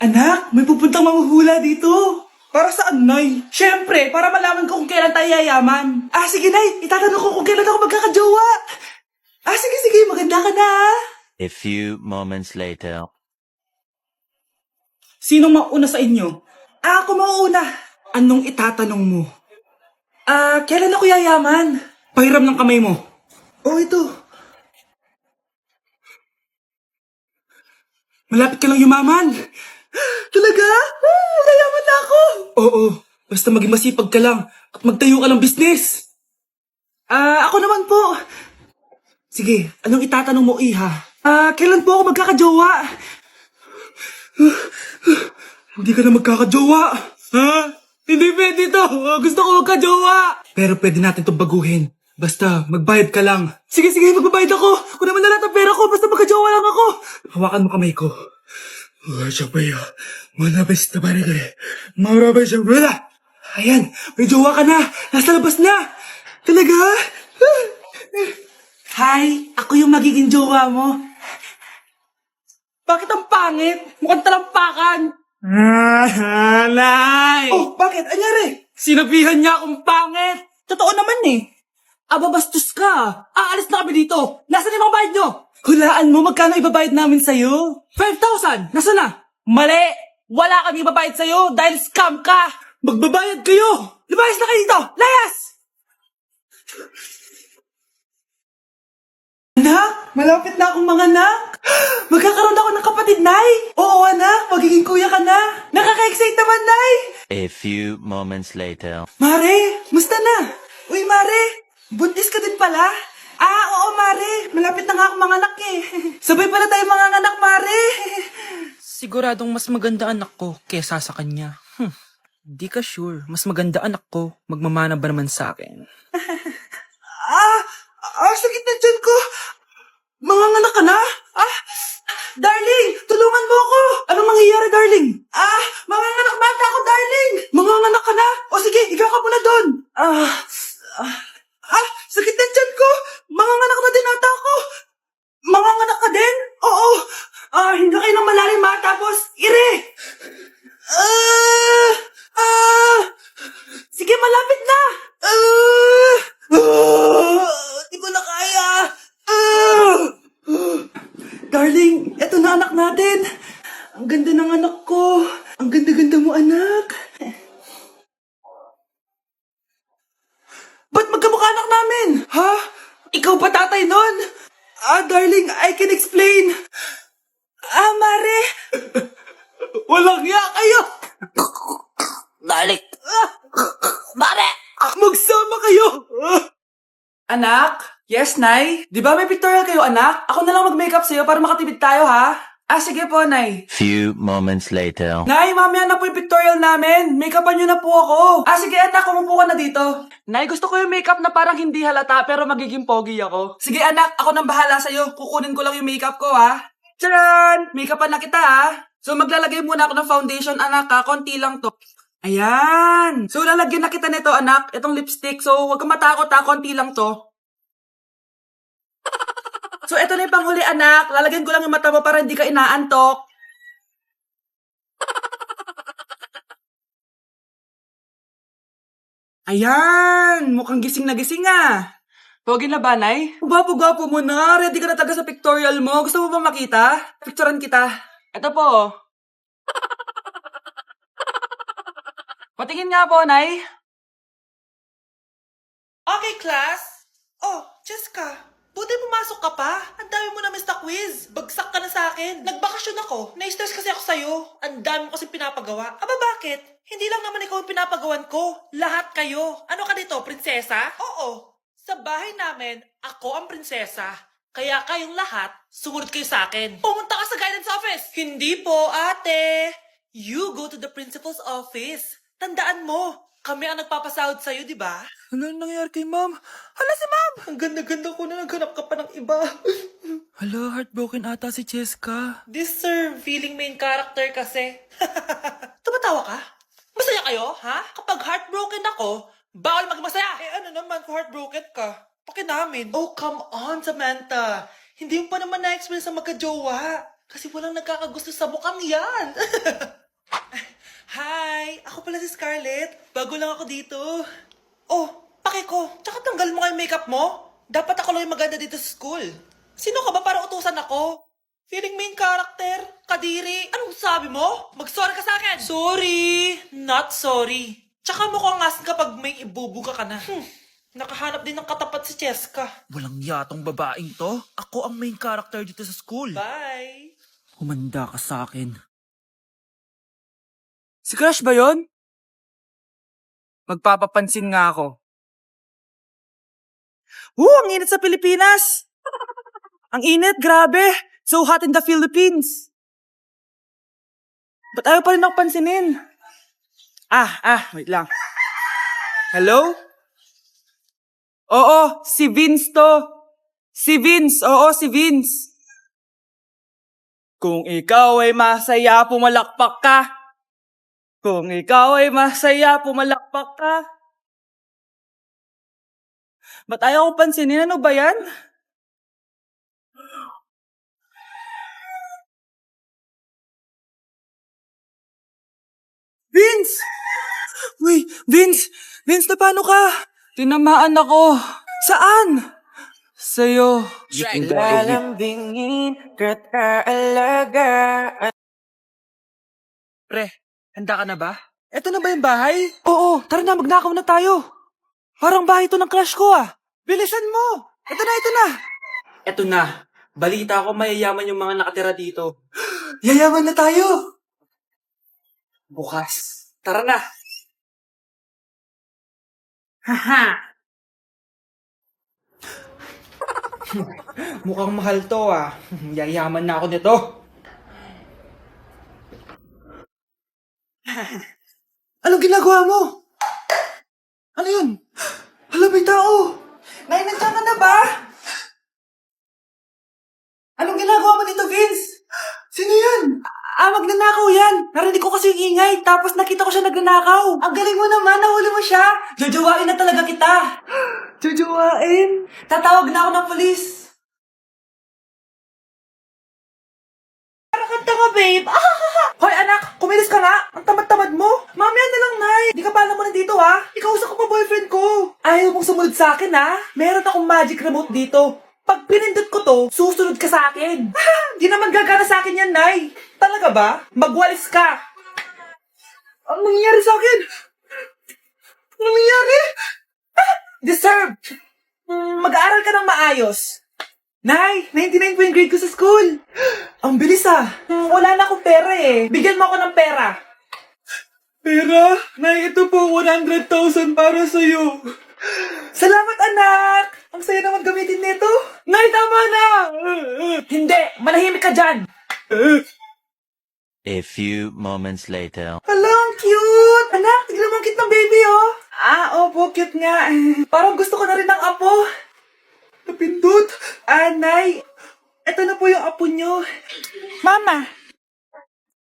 Anak, may pupuntang manghuhula dito. Para saan, Nay? Siyempre, para malaman ko kung kailan tayo yayaman. Sige, Nay. Itatanong ko kung kailan ako magkakajowa. Sige. Maganda ka na, ah. A few moments later. Sinong mauna sa inyo? Ako mauna. Anong itatanong mo? Kailan ako yayaman? Pahiram ng kamay mo. Ito. Malapit ka lang yumaman. Talaga? Yayaman na ako. Oo, basta maging masipag ka lang at magtayo ka ng business. Ako naman po. Sige, anong itatanong mo, Iha? Kailan po ako magkakajowa? Hindi ka na magkakajowa. Ha? Hindi pwede to. Gusto ko magkajowa. Pero pwede natin itong baguhin. Basta, magbayad ka lang. Sige, magbabayad ako. Kung naman na lahat ang pera ko, basta magkajowa lang ako. Hawakan mo kamay ko. Ayan, may jowa ka na. Nasa labas na. Talaga? Hi, ako yung magiging jowa mo. Bakit ang pangit? Mukhang talampakan. Nay! Oh, bakit? Anyari? Sinabihan niya akong pangit. Totoo naman eh. Bastos ka. Aalis na kami dito. Nasaan yung mga bayad nyo? Hulaan mo magkano ibabayad namin sa'yo? 5,000! Nasaan na? Mali! Wala kami ibabayad sa'yo dahil scam ka! Magbabayad kayo! Lumayas na kayo dito! Layas! Anak, malapit na akong mga anak. Magkakaroon ako ng kapatid, Nay. Oo, anak, magiging kuya ka na. Nakaka-excite naman, Nay. A few moments later. Mare, musta na? Uy, Mare, buntis ka din pala? Oo, Mare, malapit na nga akong mga anak eh. Sabay pala tayo mga anak, Mare. Siguradong mas maganda anak ko kesa sa kanya. Di ka sure. Mas maganda anak ko. Magmamana ba naman sa akin? Sakit na dyan ko. Manganganak ka na? Darling, tulungan mo ako. Anong mangyayari, darling? Manganganak bata ako, darling. Manganganak ka na? O sige, ikaw ka muna doon. Sakit na dyan ko. Manganganak na din ata ako. Manganganak ka din? Oo. Hindi kayo ng malalim ha, tapos ire. Sige, malapit na. Di ko na kaya. Darling, eto na anak natin. Ang ganda ng anak ko. Ang ganda-ganda mo, anak. Ba't magkamukha anak namin? Ha? Ikaw ba tatay nun? Darling, I can explain. Mare. Walang ya kayo. Dalik! Mare! Magsama kayo. Anak? Yes, Nay? Di ba may pictorial kayo, anak? Ako na lang mag-makeup sa'yo para makatipid tayo, ha? Sige po, Nay. Few moments later. Nay, mamaya na po yung pictorial namin. Make-upan nyo na po ako. Sige, anak, umupo ka na dito. Nay, gusto ko yung makeup na parang hindi halata pero magiging pogi ako. Sige, anak, ako nang bahala sa'yo. Kukunin ko lang yung makeup ko, ha? Tcharan! Make-upan na kita, ha? So, maglalagay muna ako ng foundation, anak, ha? Konti lang to. Ayan! So, lalagyan na kita nito, anak. Itong lipstick. So, huwag kang matakot, ha? Konti lang to. So, eto na yung panghuli, anak. Lalagyan ko lang yung mata mo para hindi ka inaantok. Ayan! Mukhang gising na gising, ah. Pogi na ba, Nay? Gwapo-gwapo mo na. Ready ka na talaga sa pictorial mo. Gusto mo ba makita? Picturean kita. Eto po. Patingin nga po, Nay. Okay, class. Jessica, buti pumasok ka pa. Ang dami mo na miss na quiz. Bagsak ka na sa akin. Nagbakasyon ako. Na-stress kasi ako sa'yo. Ang dami mo kasi pinapagawa. Bakit? Hindi lang naman ikaw ang pinapagawan ko. Lahat kayo. Ano ka dito, prinsesa? Oo. Sa bahay namin, ako ang prinsesa. Kaya kayong lahat, sumunod kayo sa akin. Pumunta ka sa guidance office. Hindi po, ate. You go to the principal's office. Tandaan mo, kami ang nagpapasahod sa'yo, di ba? Ano nangyari kay ma'am? Hala si ma'am! Ang ganda-ganda ko na naghanap ka pa ng iba. Hala, heartbroken ata si Jessica. This sir, feeling main character kasi. Tumatawa ka? Masaya kayo, ha? Kapag heartbroken ako, bawal maging masaya. Ano naman kung heartbroken ka? Paki namin. Oh, come on, Samantha. Hindi mo pa naman na-experience ang magka-jowa. Kasi walang nagkakagusto sa mukhang yan. Hi! Ako pala si Scarlett. Bago lang ako dito. Oh, pake ko. Tsaka tanggal mo nga yung makeup mo. Dapat ako lang yung maganda dito sa school. Sino ka ba para utusan ako? Feeling main character? Kadiri? Anong sabi mo? Mag-sorry ka sa akin! Sorry! Not sorry. Tsaka mukhang ngas kapag may ibubuga ka na. Nakahanap din ng katapat si Cheska. Walang yatong babaeng to. Ako ang main character dito sa school. Bye! Humanda ka sa akin. Si Crush ba yon? Magpapapansin nga ako. Ang init sa Pilipinas! Ang init, grabe! So hot in the Philippines! Ba't ayaw pa rin ako pansinin? Wait lang. Hello? Oo, si Vince to. Si Vince, oo, si Vince. Kung ikaw ay masaya, pumalakpak ka. Kung ikaw ay masaya, pumalakpak ka. Ba't ayaw ko pansinin? Ano ba yan? Vince! Uy, Vince! Vince, na paano ka? Tinamaan ako. Saan? Sa'yo. Lalambingin ka't aalagaan. Pre, handa ka na ba? Eto na ba yung bahay? Oo, tara na, magnakaw na tayo. Parang bahay to ng crush ko ah. Bilisan mo! Ito na, ito na! Eto na. Balita ko mayayaman yung mga nakatira dito. Yayaman na tayo! Bukas. Tara na. Haha. Mukhang mahal to ah. Yayaman na ako nito. Anong ginagawa mo? Ano yun? Hala, may tao! Nay, nandiyan ka na ba? Anong ginagawa mo dito, Vince? Sino yan? Magnanakaw yan. Narinig ko kasi yung ingay, tapos nakita ko siya nagnanakaw. Ang galing mo naman, nahuli mo siya. Jojowain na talaga kita. Jojowain? Tatawag na ako ng polis. Parang kanta ka, babe. Hoy anak, kumilis ka nga. Ang tamad-tamad mo. Mamaya na lang, Nay. Di ka pa alam mo nandito, ha? Ikausap ko pa boyfriend ko. Ayaw mong sumunod sa akin, ha? Meron akong magic remote dito. Pag pinindot ko to, susunod ka sa akin. Di naman gagana sa akin yan, Nay. Talaga ba? Magwalis ka. Ang nangyayari sa akin? Ang nangyayari? Deserved. Mag-aaral ka ng maayos. Nay, 99 po yung grade ko sa school. Ang bilis ah. Wala na akong pera eh. Bigyan mo ako ng pera. Pera? Nay, ito po 100,000 para sa'yo. Salamat anak! Ang saya naman gamitin nito. Nay, tama na! Hindi, manahimik ka dyan. A few moments later. Hala, ang cute! Anak, tignan mo ang cute ng baby oh. Opo, cute nga. Parang gusto ko na rin ng apo. Napindot. Nay, eto na po yung apo nyo. Mama,